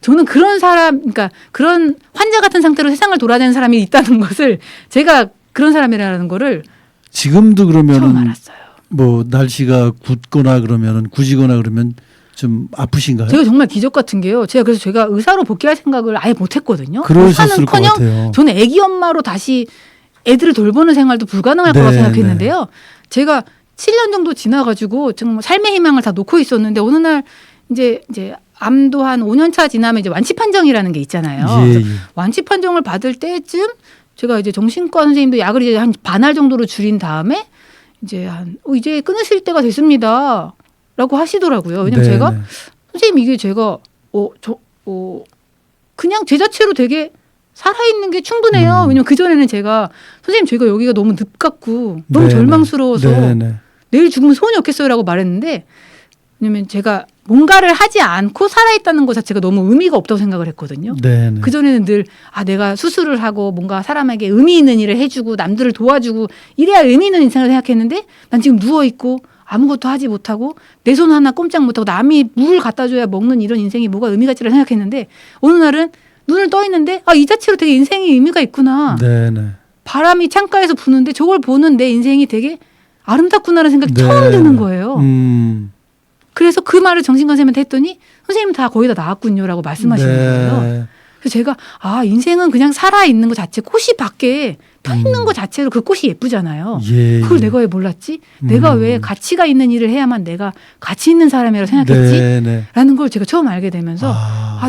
저는 그런 사람, 그러니까 그런 환자 같은 상태로 세상을 돌아다니는 사람이 있다는 것을 제가 그런 사람이라는 거를 지금도 처음 그러면은 알았어요. 뭐 날씨가 굳거나 그러면은 굳이거나 그러면 좀 아프신가요? 제가 정말 기적 같은 게요. 제가 의사로 복귀할 생각을 아예 못했거든요. 그러셨을 것 의사는커녕 같아요. 저는 아기 엄마로 다시 애들을 돌보는 생활도 불가능할 거라고 생각했는데요. 제가 7년 정도 지나가지고 정말 삶의 희망을 다 놓고 있었는데 어느 날 이제 암도 한 5년 차 지나면 이제 완치 판정이라는 게 있잖아요. 그래서 완치 판정을 받을 때쯤 제가 이제 정신과 선생님도 약을 이제 한 반알 정도로 줄인 다음에 이제 이제 끊으실 때가 됐습니다라고 하시더라고요. 왜냐면 제가 선생님 이게 제가 그냥 제 자체로 되게 살아있는 게 충분해요. 왜냐면 그전에는 제가 선생님 제가 여기가 너무 늪같고 너무 절망스러워서 내일 죽으면 소원이 없겠어요라고 말했는데 왜냐면 제가 뭔가를 하지 않고 살아있다는 것 자체가 너무 의미가 없다고 생각을 했거든요. 그전에는 늘 내가 수술을 하고 뭔가 사람에게 의미 있는 일을 해주고 남들을 도와주고 이래야 의미 있는 인생을 생각했는데 난 지금 누워있고 아무것도 하지 못하고 내 손 하나 꼼짝 못하고 남이 물 갖다 줘야 먹는 이런 인생이 뭐가 의미가 있지라 생각했는데 어느 날은 눈을 떠 있는데 이 자체로 되게 인생이 의미가 있구나. 바람이 창가에서 부는데 저걸 보는 내 인생이 되게 아름답구나라는 생각이 처음 드는 거예요. 그래서 그 말을 정신과 선생님한테 했더니 선생님 다 거의 다 나았군요라고 말씀하시는 거예요. 그래서 제가 인생은 그냥 살아있는 것 자체 꽃이 밖에 펴 있는 것 자체로 그 꽃이 예쁘잖아요. 그걸 내가 왜 몰랐지? 내가 왜 가치가 있는 일을 해야만 내가 가치 있는 사람이라고 생각했지? 라는 걸 제가 처음 알게 되면서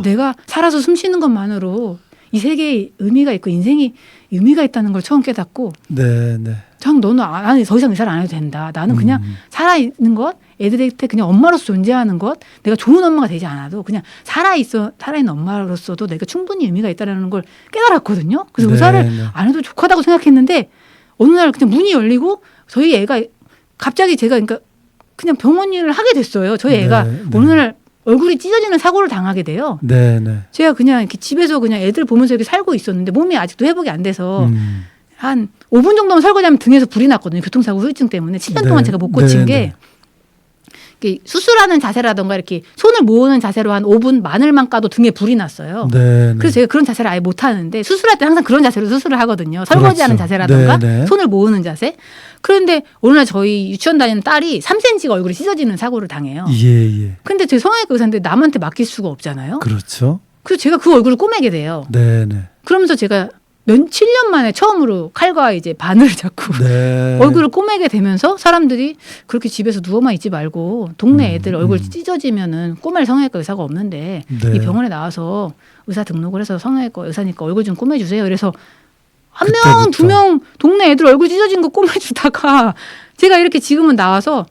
내가 살아서 숨 쉬는 것만으로 이 세계에 의미가 있고 인생이 의미가 있다는 걸 처음 깨닫고 너는 더 이상 이 살 안 해도 된다. 나는 그냥 살아있는 것 애들한테 그냥 엄마로서 존재하는 것 내가 좋은 엄마가 되지 않아도 그냥 살아있는 엄마로서도 내가 충분히 의미가 있다는 걸 깨달았거든요. 그래서 의사를 안 해도 좋다고 생각했는데 어느 날 그냥 문이 열리고 저희 애가 갑자기 제가 그냥 병원 일을 하게 됐어요. 저희 애가 어느 날 얼굴이 찢어지는 사고를 당하게 돼요. 제가 그냥 이렇게 집에서 그냥 애들 보면서 이렇게 살고 있었는데 몸이 아직도 회복이 안 돼서 한 5분 정도만 설거지하면 등에서 불이 났거든요. 교통사고 후유증 때문에 7년 동안 제가 못 고친 게 수술하는 자세라던가 이렇게 손을 모으는 자세로 한 5분 마늘만 까도 등에 불이 났어요. 그래서 제가 그런 자세를 아예 못 하는데 수술할 때 항상 그런 자세로 수술을 하거든요. 설거지하는 자세라던가 손을 모으는 자세. 그런데 어느 날 저희 유치원 다니는 딸이 3cm가 얼굴이 찢어지는 사고를 당해요. 근데 제 성형외과 의사인데 남한테 맡길 수가 없잖아요. 그렇죠. 그래서 제가 그 얼굴을 꼬매게 돼요. 그러면서 제가 몇 7년 만에 처음으로 칼과 이제 바늘을 잡고 네. 얼굴을 꼬매게 되면서 사람들이 그렇게 집에서 누워만 있지 말고 동네 애들 얼굴 찢어지면은 꼬맬 성형외과 의사가 없는데 네. 이 병원에 나와서 의사 등록을 해서 성형외과 의사니까 얼굴 좀 꼬매주세요. 그래서 한 명, 그때부터. 두 명 동네 애들 얼굴 찢어진 거 꼬매주다가 제가 이렇게 지금은 나와서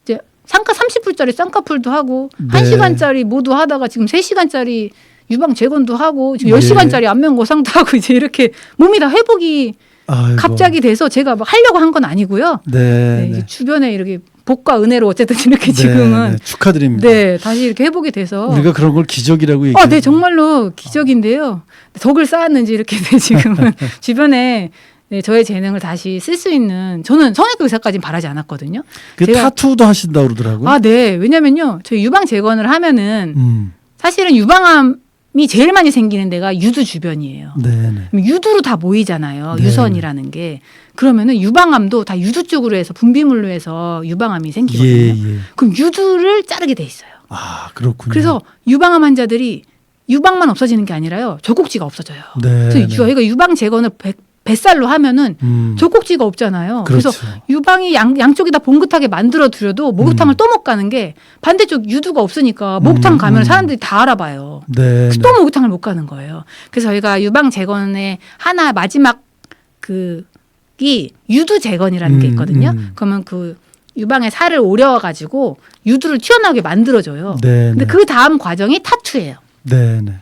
이제 쌍꺼 30불짜리 쌍꺼풀도 하고 네. 1시간짜리 모두 하다가 지금 3시간짜리 유방 재건도 하고 지금 네. 10시간짜리 안면 고상도 하고 이제 이렇게 몸이 다 회복이 아이고. 갑자기 돼서 제가 막 하려고 한 건 아니고요. 네. 네, 네. 이제 주변에 이렇게 복과 은혜로 어쨌든 이렇게 네, 지금은 네. 축하드립니다. 네, 다시 이렇게 회복이 돼서 우리가 그런 걸 기적이라고 얘기해요. 네, 정말로 기적인데요. 덕을 쌓았는지 이렇게 지금은 주변에 네, 저의 재능을 다시 쓸 수 있는 저는 성형외과 의사까지는 바라지 않았거든요. 그 제가- 타투도 하신다고 그러더라고요. 네. 왜냐면요. 저희 유방 재건을 하면은 사실은 유방암이 제일 많이 생기는 데가 유두 주변이에요. 네네. 유두로 다 모이잖아요. 네. 유선이라는 게. 그러면은 유방암도 다 유두 쪽으로 해서 분비물로 해서 유방암이 생기거든요. 예. 그럼 유두를 자르게 돼 있어요. 아 그렇군요. 그래서 유방암 환자들이 유방만 없어지는 게 아니라요. 젖꼭지가 없어져요. 네. 그래서 저희가 유방 재건을 뱃살로 하면은 젖꼭지가 없잖아요. 그렇죠. 그래서 유방이 양쪽이 다 봉긋하게 만들어 드려도 목욕탕을 또 못 가는 게 반대쪽 유두가 없으니까 목욕탕 가면 사람들이 다 알아봐요. 네. 또 목욕탕을 못 가는 거예요. 그래서 저희가 유방 재건의 하나 마지막 그이 유두 재건이라는 게 있거든요. 그러면 그 유방의 살을 오려가지고 유두를 튀어나오게 만들어줘요. 네. 근데 그 다음 과정이 타투예요. 네네.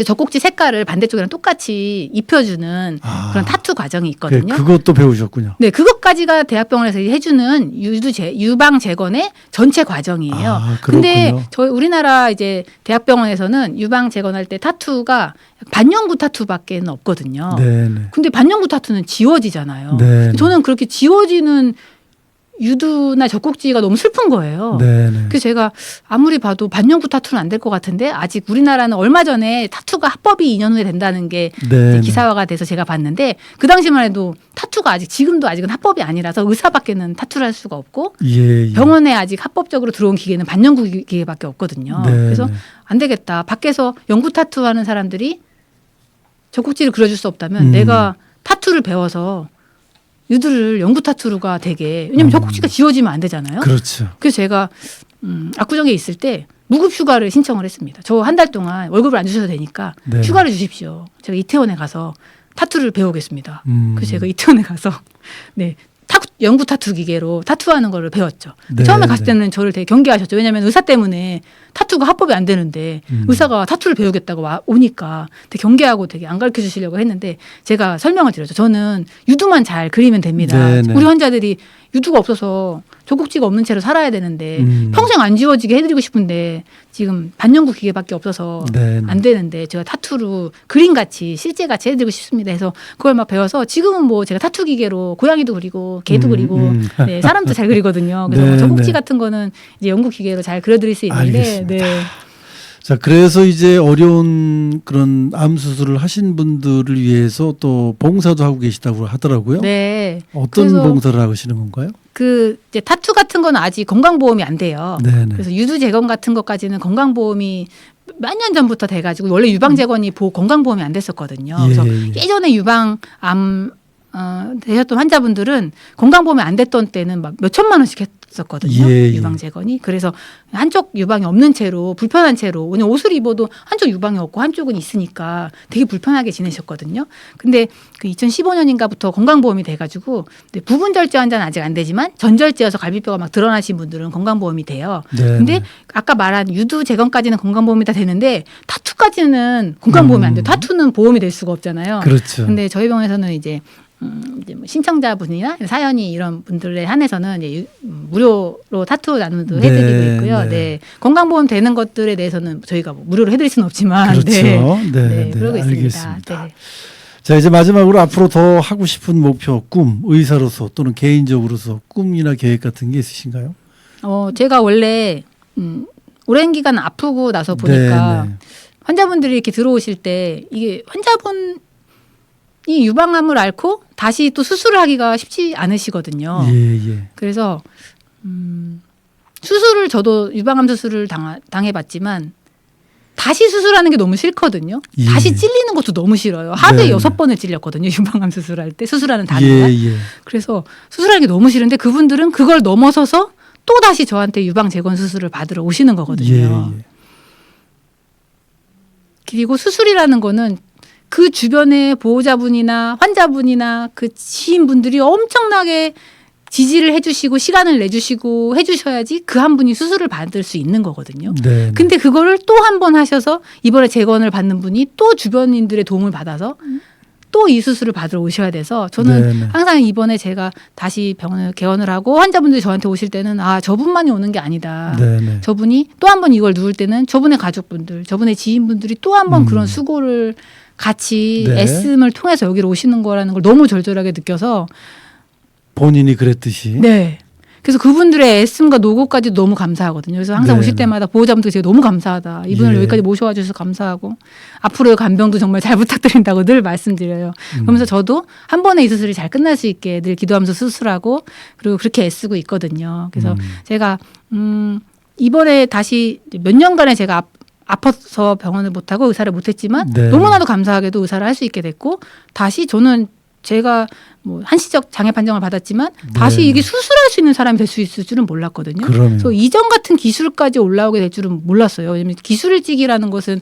젖꼭지 색깔을 반대쪽이랑 똑같이 입혀주는 그런 타투 과정이 있거든요. 그것도 배우셨군요. 네, 그것까지가 대학병원에서 해주는 유방 재건의 전체 과정이에요. 아, 근데 그렇군요. 저희 우리나라 이제 대학병원에서는 유방 재건할 때 타투가 반영구 타투밖에 없거든요. 네네. 근데 반영구 타투는 지워지잖아요. 네. 저는 그렇게 지워지는 유두나 젖꼭지가 너무 슬픈 거예요. 네네. 그래서 제가 아무리 봐도 반영구 타투는 안 될 것 같은데 아직 우리나라는 얼마 전에 타투가 합법이 2년 후에 된다는 게 네. 이제 기사화가 돼서 제가 봤는데 그 당시만 해도 타투가 지금도 아직은 합법이 아니라서 의사밖에는 타투를 할 수가 없고 예. 병원에 아직 합법적으로 들어온 기계는 반영구 기계밖에 없거든요. 네, 그래서 네. 안 되겠다. 밖에서 영구 타투 하는 사람들이 젖꼭지를 그려줄 수 없다면 내가 타투를 배워서 유두를 영구 타투가 되게 왜냐면 젖꼭지가 지워지면 안 되잖아요. 그렇죠. 그래서 제가 압구정에 있을 때 무급 휴가를 신청을 했습니다. 저 한 달 동안 월급을 안 주셔도 되니까 네. 휴가를 주십시오. 제가 이태원에 가서 타투를 배우겠습니다. 그래서 제가 음. 이태원에 가서 네. 영구 타투 기계로 타투하는 거를 배웠죠. 네, 처음에 갔을 네. 때는 저를 되게 경계하셨죠. 왜냐하면 의사 때문에 타투가 합법이 안 되는데 음. 의사가 타투를 배우겠다고 오니까 되게 경계하고 되게 안 가르쳐 주시려고 했는데 제가 설명을 드렸죠. 저는 유두만 잘 그리면 됩니다. 네, 네. 우리 환자들이 유두가 없어서 젖꼭지가 없는 채로 살아야 되는데 평생 안 지워지게 해드리고 싶은데 지금 반영구 기계밖에 없어서 네, 네. 안 되는데 제가 타투로 그림같이 실제같이 해드리고 싶습니다 해서 그걸 막 배워서 지금은 뭐 제가 타투 기계로 고양이도 그리고 개도 그리고 네, 사람도 잘 그리거든요. 그래서 네, 뭐 젖꼭지 네. 같은 거는 이제 영구 기계로 잘 그려드릴 수 있는데 알겠습니다. 네. 자, 그래서 이제 어려운 그런 암 수술을 하신 분들을 위해서 또 봉사도 하고 계시다고 하더라고요. 네. 어떤 그래서 봉사를 하시는 건가요? 그 이제 타투 같은 거는 아직 건강보험이 안 돼요. 네네. 그래서 유두 재건 같은 것까지는 건강보험이 몇 년 전부터 돼가지고 원래 유방 재건이 건강보험이 안 됐었거든요. 그래서 예. 예전에 유방암 되셨던 환자분들은 건강보험이 안 됐던 때는 막 몇 천만 원씩 했었거든요. 예. 유방 재건이. 그래서 한쪽 유방이 없는 채로 불편한 채로 그냥 옷을 입어도 한쪽 유방이 없고 한쪽은 있으니까 되게 불편하게 지내셨거든요. 근데 그 2015년인가부터 건강보험이 돼가지고 부분 절제 환자는 아직 안 되지만 전절제여서 갈비뼈가 막 드러나신 분들은 건강보험이 돼요. 네네. 근데 아까 말한 유두 재건까지는 건강보험이 다 되는데 타투까지는 건강보험이 안 돼요. 타투는 보험이 될 수가 없잖아요. 그렇죠. 근데 저희 병원에서는 이제 뭐 신청자분이나 사연이 이런 분들에 한해서는 이제 무료로 타투 나눔도 네, 해드리고 있고요. 네. 네. 건강보험 되는 것들에 대해서는 저희가 뭐 무료로 해드릴 수는 없지만 그렇죠. 네. 네, 네, 그러고 있습니다. 알겠습니다. 네. 자, 이제 마지막으로 앞으로 더 하고 싶은 목표, 꿈, 의사로서 또는 개인적으로서 꿈이나 계획 같은 게 있으신가요? 제가 원래 오랜 기간 아프고 나서 보니까 네, 네. 환자분들이 이렇게 들어오실 때 이게 환자분이 유방암을 앓고 다시 또 수술을 하기가 쉽지 않으시거든요. 예. 그래서 수술을 저도 유방암 수술을 당해봤지만 다시 수술하는 게 너무 싫거든요. 예. 다시 찔리는 것도 너무 싫어요. 하루에 네. 6번을 찔렸거든요. 유방암 수술할 때 수술하는 단위가. 예. 그래서 수술하는 게 너무 싫은데 그분들은 그걸 넘어서서 또 다시 저한테 유방 재건 수술을 받으러 오시는 거거든요. 예. 그리고 수술이라는 거는 그 주변의 보호자분이나 환자분이나 그 지인분들이 엄청나게 지지를 해주시고 시간을 내주시고 해주셔야지 그 한 분이 수술을 받을 수 있는 거거든요. 네. 근데 그거를 또 한 번 하셔서 이번에 재건을 받는 분이 또 주변인들의 도움을 받아서 또 이 수술을 받으러 오셔야 돼서 저는 네네. 항상 이번에 제가 다시 병원을 개원을 하고 환자분들이 저한테 오실 때는 아 저분만이 오는 게 아니다. 네네. 저분이 또 한 번 이걸 누울 때는 저분의 가족분들, 저분의 지인분들이 또 한 번 그런 수고를 같이 네. 애씀을 통해서 여기로 오시는 거라는 걸 너무 절절하게 느껴서 본인이 그랬듯이. 네. 그래서 그분들의 애씀과 노고까지 너무 감사하거든요. 그래서 항상 네네. 오실 때마다 보호자분들 제가 너무 감사하다. 이분을 예. 여기까지 모셔와 주셔서 감사하고 앞으로의 간병도 정말 잘 부탁드린다고 늘 말씀드려요. 그러면서 저도 한 번에 이 수술이 잘 끝날 수 있게 늘 기도하면서 수술하고 그리고 그렇게 애쓰고 있거든요. 그래서 제가 이번에 다시 몇 년간에 제가 아파서 병원을 못하고 의사를 못했지만 네. 너무나도 감사하게도 의사를 할 수 있게 됐고 다시 저는 제가 뭐 한시적 장애 판정을 받았지만 다시 네. 이게 수술할 수 있는 사람이 될 수 있을 줄은 몰랐거든요. 그럼요. 그래서 이전 같은 기술까지 올라오게 될 줄은 몰랐어요. 왜냐하면 기술일찍이라는 것은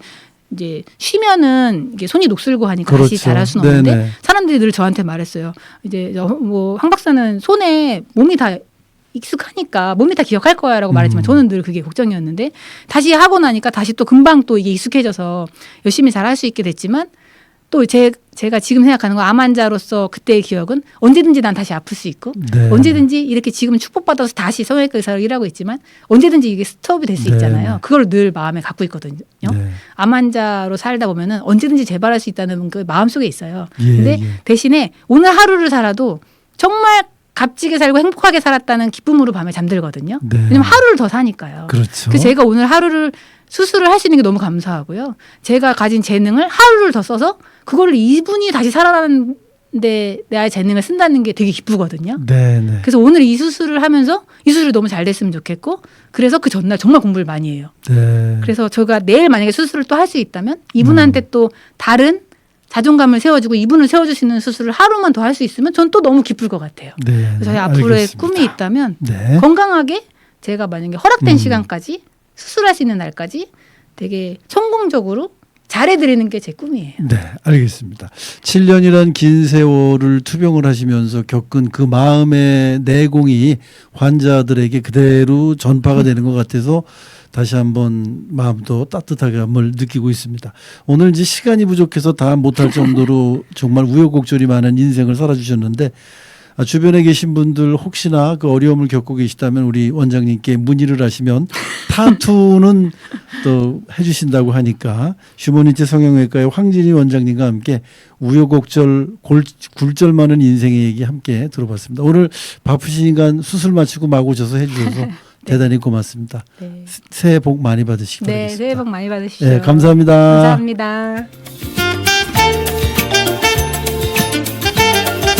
이제 쉬면은 이게 손이 녹슬고 하니까 그렇죠. 다시 잘할 수는 없는데 네네. 사람들이 늘 저한테 말했어요. 이제 뭐 황 박사는 손에 몸이 다 익숙하니까 몸이 다 기억할 거야라고 말했지만 저는 늘 그게 걱정이었는데 다시 하고 나니까 다시 또 금방 또 이게 익숙해져서 열심히 잘 할 수 있게 됐지만 또 제가 지금 생각하는 건 암 환자로서 그때의 기억은 언제든지 난 다시 아플 수 있고 네. 언제든지 이렇게 지금 축복받아서 다시 성형외과 의사로 일하고 있지만 언제든지 이게 스톱이 될 수 네. 있잖아요. 그걸 늘 마음에 갖고 있거든요. 네. 암 환자로 살다 보면은 언제든지 재발할 수 있다는 그 마음속에 있어요. 예, 근데 예. 대신에 오늘 하루를 살아도 정말 값지게 살고 행복하게 살았다는 기쁨으로 밤에 잠들거든요. 네. 왜냐면 하루를 더 사니까요. 그렇죠. 그 제가 오늘 하루를 수술을 할 수 있는 게 너무 감사하고요. 제가 가진 재능을 하루를 더 써서 그거를 이분이 다시 살아나는데 나의 재능을 쓴다는 게 되게 기쁘거든요. 네네. 그래서 오늘 이 수술을 하면서 이 수술이 너무 잘 됐으면 좋겠고 그래서 그 전날 정말 공부를 많이 해요. 네. 그래서 제가 내일 만약에 수술을 또 할 수 있다면 이분한테 또 다른 자존감을 세워주고 이분을 세워줄 수 있는 수술을 하루만 더 할 수 있으면 전 또 너무 기쁠 것 같아요. 네. 그래서 저희 앞으로의 알겠습니다. 꿈이 있다면 네. 건강하게 제가 만약에 허락된 시간까지 수술할 수 있는 날까지 되게 성공적으로 잘해드리는 게 제 꿈이에요. 네, 알겠습니다. 7년이란 긴 세월을 투병을 하시면서 겪은 그 마음의 내공이 환자들에게 그대로 전파가 되는 것 같아서 다시 한번 마음도 따뜻함을 느끼고 있습니다. 오늘 이제 시간이 부족해서 다 못할 정도로 정말 우여곡절이 많은 인생을 살아주셨는데 주변에 계신 분들 혹시나 그 어려움을 겪고 계시다면 우리 원장님께 문의를 하시면 타투는 또 해주신다고 하니까 슈머니체 성형외과의 황진희 원장님과 함께 우여곡절 굴절 많은 인생의 얘기 함께 들어봤습니다. 오늘 바쁘신 시간 수술 마치고 막 오셔서 해주셔서 네. 대단히 고맙습니다. 네. 새해 복 많이 받으시기 네, 바라겠습니다. 새해 복 많이 받으십시오. 네, 감사합니다. 감사합니다.